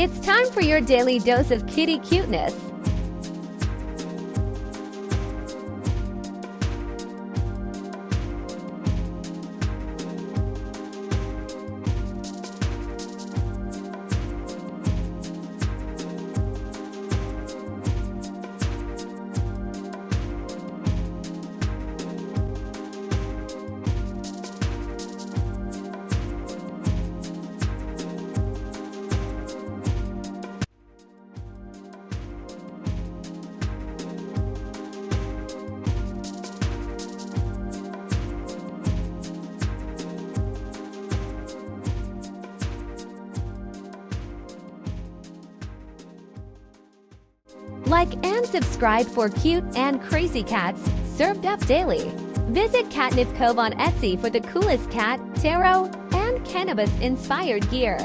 It's time for your daily dose of kitty cuteness. Like and subscribe for cute and crazy cats served up daily. Visit Catnip Cove on Etsy for the coolest cat, tarot, and cannabis-inspired gear.